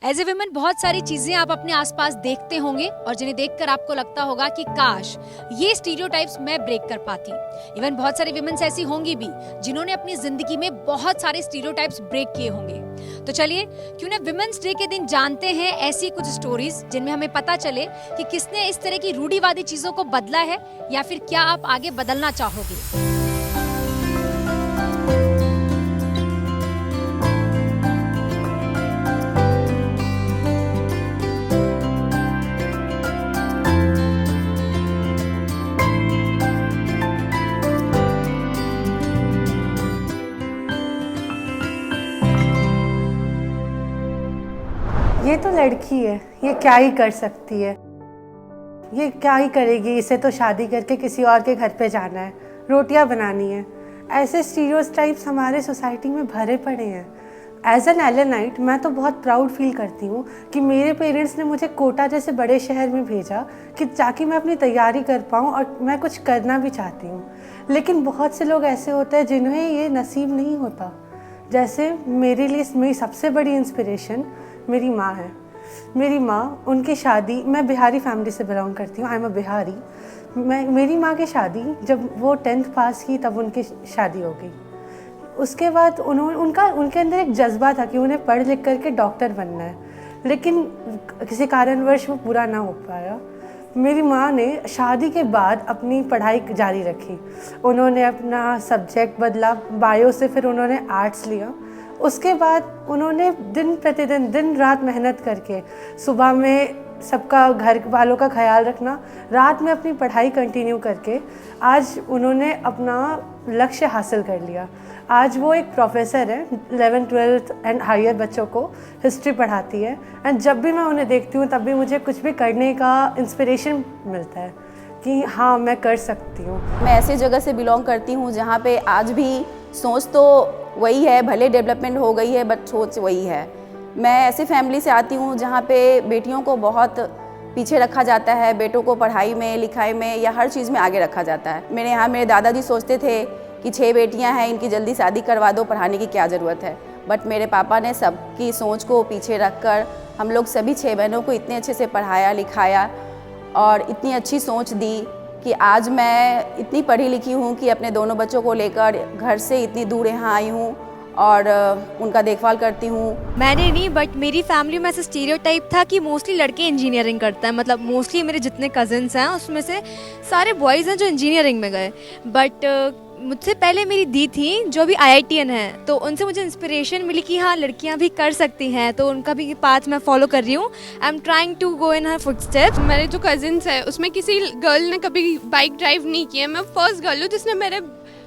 As a women बहुत सारी चीजें आप अपने आसपास देखते होंगे और जिन्हें देखकर आपको लगता होगा कि काश ये स्टीरियोटाइप्स मैं ब्रेक कर पाती। इवन बहुत सारी वुमेन्स ऐसी होंगी भी जिन्होंने अपनी जिंदगी में बहुत सारे स्टीरियोटाइप्स ब्रेक किए होंगे। तो चलिए क्यों ना वुमेन्स डे के दिन जानते हैं ऐसी कुछ स्टोरीज जिनमें हमें पता चले कि किसने इस तरह की रूढ़िवादी चीजों को बदला है या फिर क्या आप आगे बदलना चाहोगे। ये तो लड़की है, ये क्या ही कर सकती है, ये क्या ही करेगी, इसे तो शादी करके किसी और के घर पे जाना है, रोटियां बनानी है। ऐसे स्टीरियोटाइप्स हमारे सोसाइटी में भरे पड़े हैं। एज एन एलेनाइट मैं तो बहुत प्राउड फील करती हूँ कि मेरे पेरेंट्स ने मुझे कोटा जैसे बड़े शहर में भेजा कि ताकि मैं अपनी तैयारी कर पाऊँ और मैं कुछ करना भी चाहती हूँ। लेकिन बहुत से लोग ऐसे होते हैं जिन्हें ये नसीब नहीं होता। जैसे मेरे लिए मेरी सबसे बड़ी इंस्पिरेशन मेरी माँ है। मेरी माँ, उनकी शादी, मैं बिहारी फैमिली से बिलोंग करती हूँ, आई एम अ बिहारी। मेरी माँ की शादी जब वो 10th पास की तब उनकी शादी हो गई। उसके बाद उनके अंदर एक जज्बा था कि उन्हें पढ़ लिख करके डॉक्टर बनना है, लेकिन किसी कारणवश वो पूरा ना हो पाया। मेरी माँ ने शादी के बाद अपनी पढ़ाई जारी रखी। उन्होंने अपना सब्जेक्ट बदला, बायो से फिर उन्होंने आर्ट्स लिया। उसके बाद उन्होंने दिन प्रतिदिन दिन रात मेहनत करके सुबह में सबका घर वालों का ख्याल रखना, रात में अपनी पढ़ाई कंटिन्यू करके आज उन्होंने अपना लक्ष्य हासिल कर लिया। आज वो एक प्रोफेसर है, 11th 12th एंड हायर बच्चों को हिस्ट्री पढ़ाती है। एंड जब भी मैं उन्हें देखती हूँ तब भी मुझे कुछ भी करने का इंस्पिरेशन मिलता है कि हाँ मैं कर सकती हूँ। मैं ऐसी जगह से बिलोंग करती हूँ जहाँ पे आज भी सोच तो वही है, भले डेवलपमेंट हो गई है बट सोच वही है। मैं ऐसी फैमिली से आती हूँ जहाँ पे बेटियों को बहुत पीछे रखा जाता है, बेटों को पढ़ाई में लिखाई में या हर चीज़ में आगे रखा जाता है। मेरे यहाँ मेरे दादाजी सोचते थे कि 6 बेटियाँ हैं, इनकी जल्दी शादी करवा दो, पढ़ाने की क्या ज़रूरत है। बट मेरे पापा ने सबकी सोच को पीछे रख कर हम लोग सभी 6 बहनों को इतने अच्छे से पढ़ाया लिखाया और इतनी अच्छी सोच दी कि आज मैं इतनी पढ़ी लिखी हूँ कि अपने दोनों बच्चों को लेकर घर से इतनी दूर यहाँ आई हूँ और उनका देखभाल करती हूँ। मैंने नहीं, बट मेरी फैमिली में ऐसा स्टीरियोटाइप था कि मोस्टली लड़के इंजीनियरिंग करते हैं। मतलब मोस्टली मेरे जितने कजिन्स हैं उसमें से सारे बॉयज़ हैं जो इंजीनियरिंग में गए। बट मुझसे पहले मेरी दी थी जो भी IITian है, तो उनसे मुझे इंस्पिरेशन मिली कि हाँ लड़कियां भी कर सकती हैं, तो उनका भी पाथ मैं फॉलो कर रही हूँ। I am trying to go in her footsteps. मेरे जो कजिन्स है उसमें किसी गर्ल ने कभी बाइक ड्राइव नहीं किया। मैं फर्स्ट गर्ल हूँ जिसने मेरे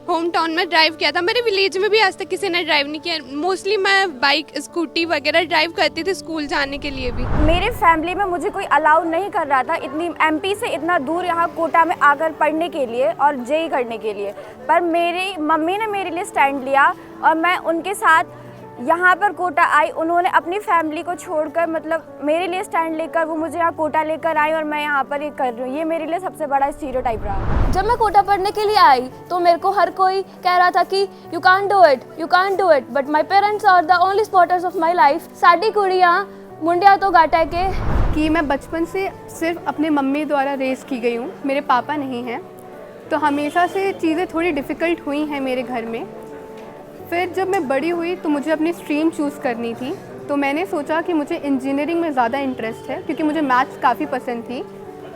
होम टाउन में ड्राइव किया था। मेरे विलेज में भी आज तक किसी ने ड्राइव नहीं किया। मोस्टली मैं बाइक स्कूटी वगैरह ड्राइव करती थी स्कूल जाने के लिए भी। मेरे फैमिली में मुझे कोई अलाउ नहीं कर रहा था इतनी MP से इतना दूर यहाँ कोटा में आकर पढ़ने के लिए और JEE करने के लिए। पर मेरी मम्मी ने मेरे लिए स्टैंड लिया और मैं उनके साथ यहाँ पर कोटा आई। उन्होंने अपनी फैमिली को छोड़कर मतलब मेरे लिए स्टैंड लेकर वो मुझे यहाँ कोटा लेकर आई और मैं यहाँ पर ये कर रही हूँ। ये मेरे लिए सबसे बड़ा स्टीरियोटाइप रहा। जब मैं कोटा पढ़ने के लिए आई तो मेरे को हर कोई कह रहा था कि you can't do it, but my parents are the only supporters of my life. साडी कुड़ियाँ मुंडिया तो गाटा के कि मैं बचपन से सिर्फ अपने मम्मी द्वारा रेस की गई हूँ, मेरे पापा नहीं हैं, तो हमेशा से चीज़ें थोड़ी डिफ़िकल्ट हुई हैं मेरे घर में। फिर जब मैं बड़ी हुई तो मुझे अपनी स्ट्रीम चूज़ करनी थी, तो मैंने सोचा कि मुझे इंजीनियरिंग में ज़्यादा इंटरेस्ट है क्योंकि मुझे मैथ्स काफ़ी पसंद थी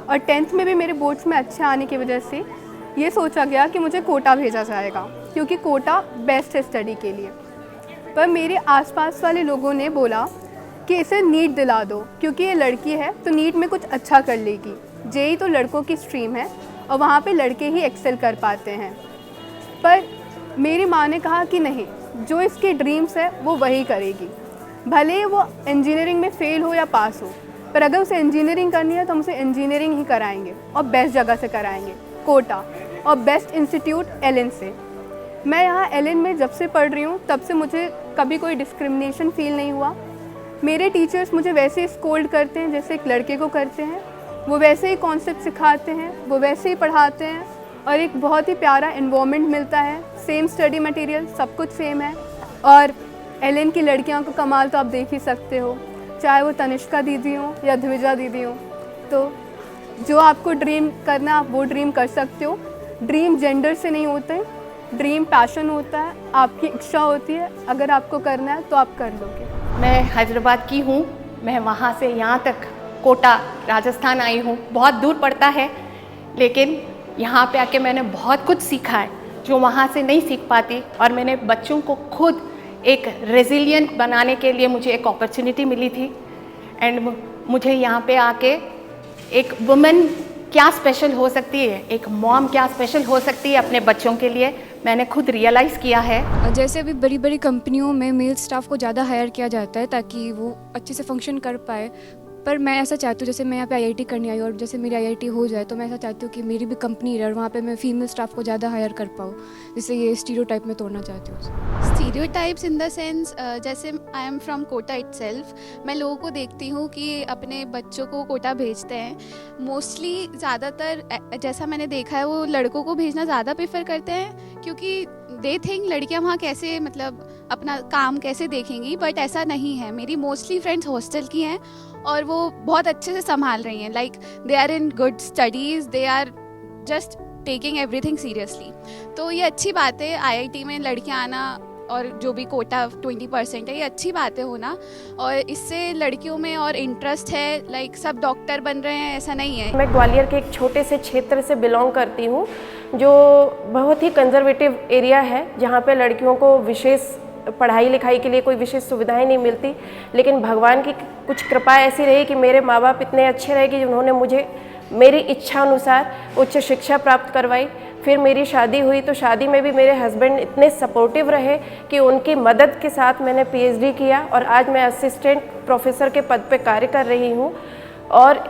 और 10th में भी मेरे बोर्ड्स में अच्छे आने की वजह से ये सोचा गया कि मुझे कोटा भेजा जाएगा क्योंकि कोटा बेस्ट है स्टडी के लिए। पर मेरे आसपास वाले लोगों ने बोला कि इसे नीट दिला दो क्योंकि ये लड़की है तो नीट में कुछ अच्छा कर लेगी। JEE तो लड़कों की स्ट्रीम है और वहाँ पे लड़के ही एक्सेल कर पाते हैं। पर मेरी माँ ने कहा कि नहीं, जो इसके ड्रीम्स है वो वही करेगी, भले वो इंजीनियरिंग में फ़ेल हो या पास हो, पर अगर उसे इंजीनियरिंग करनी है तो हम उसे इंजीनियरिंग ही कराएंगे और बेस्ट जगह से कराएंगे, कोटा, और बेस्ट इंस्टीट्यूट LN से। मैं यहाँ LN में जब से पढ़ रही हूँ तब से मुझे कभी कोई डिस्क्रिमिनेशन फ़ील नहीं हुआ। मेरे टीचर्स मुझे वैसे ही स्कोल्ड करते हैं जैसे एक लड़के को करते हैं, वो वैसे ही कॉन्सेप्ट सिखाते हैं, वो वैसे ही पढ़ाते हैं और एक बहुत ही प्यारा इन्वायरमेंट मिलता है। सेम स्टडी मटेरियल, सब कुछ सेम है। और LN की लड़कियों का कमाल तो आप देख ही सकते हो। चाहे वो तनिष्का दीदी हो या ध्विजा दीदी हो। तो जो आपको ड्रीम करना है आप वो ड्रीम कर सकते हो। ड्रीम जेंडर से नहीं होते, ड्रीम पैशन होता है, आपकी इच्छा होती है, अगर आपको करना है तो आप कर लोगे। मैं हैदराबाद की हूँ, मैं वहाँ से यहाँ तक कोटा राजस्थान आई हूँ। बहुत दूर पड़ता है, लेकिन यहाँ पे आके मैंने बहुत कुछ सीखा है जो वहाँ से नहीं सीख पाती। और मैंने बच्चों को खुद एक रेजिलिएंट बनाने के लिए मुझे एक अपॉर्चुनिटी मिली थी। एंड मुझे यहाँ पे आके एक वुमेन क्या स्पेशल हो सकती है, एक मॉम क्या स्पेशल हो सकती है अपने बच्चों के लिए, मैंने खुद रियलाइज़ किया है। जैसे अभी बड़ी बड़ी कंपनियों में मेल स्टाफ को ज़्यादा हायर किया जाता है ताकि वो अच्छे से फंक्शन कर पाए, पर मैं ऐसा चाहती हूँ जैसे मैं यहाँ पे आईआईटी करने आई और जैसे मेरी आईआईटी हो जाए तो मैं ऐसा चाहती हूँ कि मेरी भी कंपनी रहे और वहाँ पे मैं फीमेल स्टाफ को ज़्यादा हायर कर पाऊँ, जिससे ये स्टीरियोटाइप में तोड़ना चाहती हूँ। स्टीरियोटाइप्स इन द सेंस, जैसे I am from Kota itself, मैं लोगों को देखती हूँ कि अपने बच्चों को कोटा भेजते हैं। मोस्टली ज़्यादातर जैसा मैंने देखा है वो लड़कों को भेजना ज़्यादा प्रेफर करते हैं, क्योंकि दे थिंक लड़कियाँ वहाँ कैसे मतलब अपना काम कैसे देखेंगी, बट ऐसा नहीं है। मेरी मोस्टली फ्रेंड्स हॉस्टल की हैं और वो बहुत अच्छे से संभाल रही हैं। Like they are in good studies, they are just taking everything seriously. तो ये अच्छी बात है आईआईटी में लड़कियां आना, और जो भी कोटा 20% है, ये अच्छी बात है होना। और इससे लड़कियों में और इंटरेस्ट है, लाइक सब डॉक्टर बन रहे हैं, ऐसा नहीं है। मैं ग्वालियर के एक छोटे से क्षेत्र से बिलोंग करती हूँ जो बहुत ही कंजर्वेटिव एरिया है, जहाँ पे लड़कियों को विशेष पढ़ाई लिखाई के लिए कोई विशेष सुविधाएं नहीं मिलती। लेकिन भगवान की कुछ कृपा ऐसी रही कि मेरे माँ बाप इतने अच्छे रहे कि उन्होंने मुझे मेरी इच्छा अनुसार उच्च शिक्षा प्राप्त करवाई। फिर मेरी शादी हुई तो शादी में भी मेरे हस्बैंड इतने सपोर्टिव रहे कि उनकी मदद के साथ मैंने पीएचडी किया और आज मैं असिस्टेंट प्रोफेसर के पद पे कार्य कर रही हूँ। और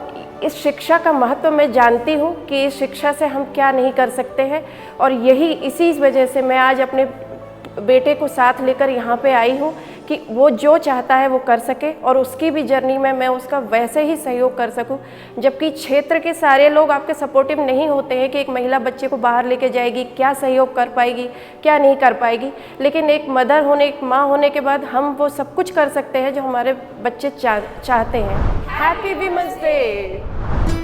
इस शिक्षा का महत्व मैं जानती हूँ कि इस शिक्षा से हम क्या नहीं कर सकते हैं, और इसी वजह से मैं आज अपने बेटे को साथ लेकर यहाँ पे आई हूँ कि वो जो चाहता है वो कर सके और उसकी भी जर्नी में मैं उसका वैसे ही सहयोग कर सकूँ। जबकि क्षेत्र के सारे लोग आपके सपोर्टिव नहीं होते हैं कि एक महिला बच्चे को बाहर लेके जाएगी, क्या सहयोग कर पाएगी, क्या नहीं कर पाएगी। लेकिन एक मदर होने, एक माँ होने के बाद हम वो सब कुछ कर सकते हैं जो हमारे बच्चे चाहते हैं। Happy women's day.